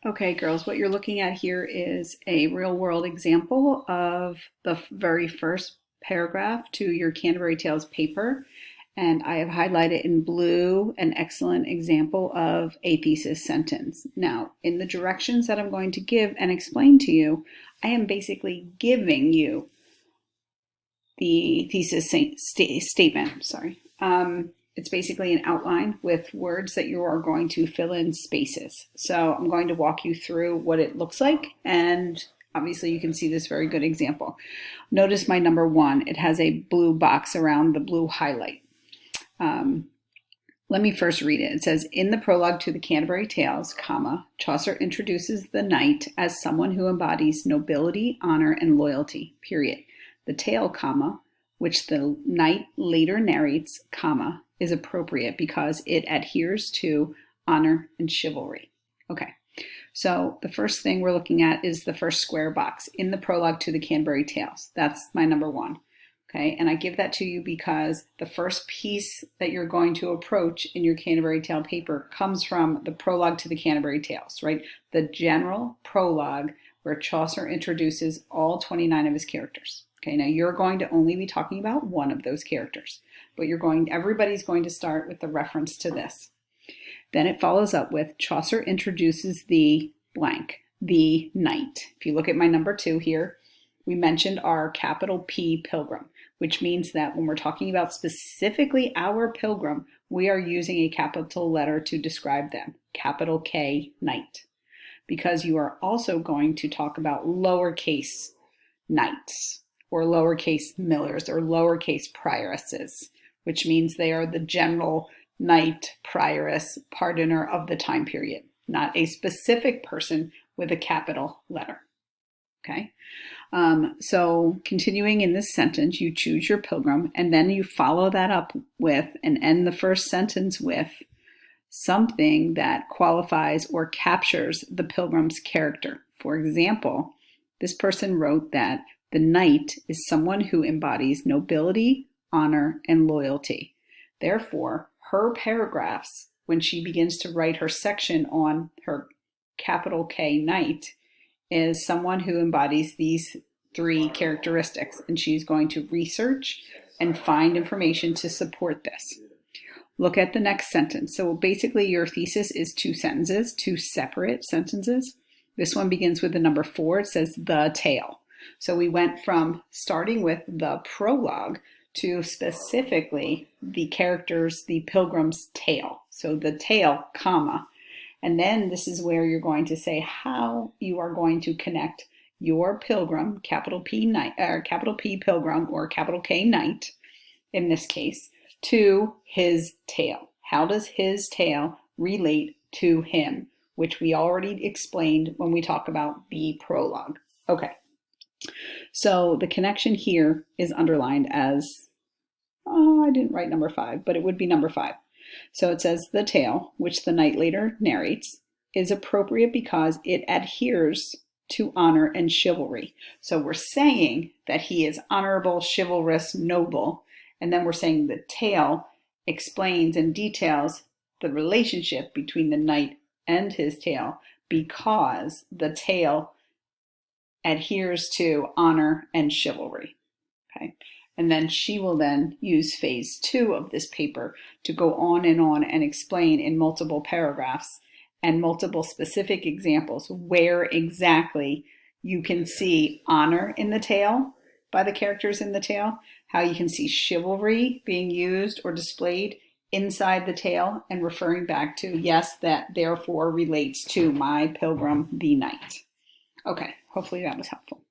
Okay, girls, what you're looking at here is a real world example of the very first paragraph to your Canterbury Tales paper. And I have highlighted in blue an excellent example of a thesis sentence. Now, in the directions that I'm going to give and explain to you, I am basically giving you the thesis statement. It's basically an outline with words that you are going to fill in spaces. So I'm going to walk you through what it looks like, and obviously you can see this very good example. Notice my number 1, it has a blue box around the blue highlight. Let me first read it. It says, in the prologue to the Canterbury Tales, Chaucer introduces the knight as someone who embodies nobility, honor, and loyalty, period. The tale, which the knight later narrates, is appropriate because it adheres to honor and chivalry. Okay, so the first thing we're looking at is the first square box, in the prologue to the Canterbury Tales. That's my number 1. Okay, and I give that to you because the first piece that you're going to approach in your Canterbury Tale paper comes from the prologue to the Canterbury Tales, right? The general prologue where Chaucer introduces all 29 of his characters. Okay, now you're going to only be talking about one of those characters, but everybody's going to start with the reference to this. Then it follows up with Chaucer introduces the blank, the knight. If you look at my number 2 here, we mentioned our capital P pilgrim, which means that when we're talking about specifically our pilgrim, we are using a capital letter to describe them, capital K, knight, because you are also going to talk about lowercase knights or lowercase millers or lowercase prioresses, which means they are the general knight, prioress, pardoner of the time period, not a specific person with a capital letter. Okay, so continuing in this sentence, you choose your pilgrim, and then you follow that up with and end the first sentence with something that qualifies or captures the pilgrim's character. For example, this person wrote that the knight is someone who embodies nobility, honor, and loyalty. Therefore, her paragraphs, when she begins to write her section on her capital K knight, is someone who embodies these 3 characteristics, and she's going to research and find information to support this. Look at the next sentence. So basically your thesis is 2 sentences, 2 separate sentences. This one begins with the number 4. It says the tale. So we went from starting with the prologue to specifically the characters, the pilgrim's tale. So the tale, and then this is where you're going to say how you are going to connect your pilgrim, capital P knight, or capital P pilgrim, or capital K knight, in this case, to his tale. How does his tale relate to him, which we already explained when we talk about the prologue. Okay, so the connection here is underlined as, I didn't write number 5, but it would be number 5. So it says the tale, which the knight later narrates, is appropriate because it adheres to honor and chivalry. So we're saying that he is honorable, chivalrous, noble, and then we're saying the tale explains and details the relationship between the knight and his tale because the tale adheres to honor and chivalry. Okay. And then she will then use phase 2 of this paper to go on and explain in multiple paragraphs and multiple specific examples where exactly you can see honor in the tale by the characters in the tale, how you can see chivalry being used or displayed inside the tale and referring back to, yes, that therefore relates to my pilgrim, the knight. Okay, hopefully that was helpful.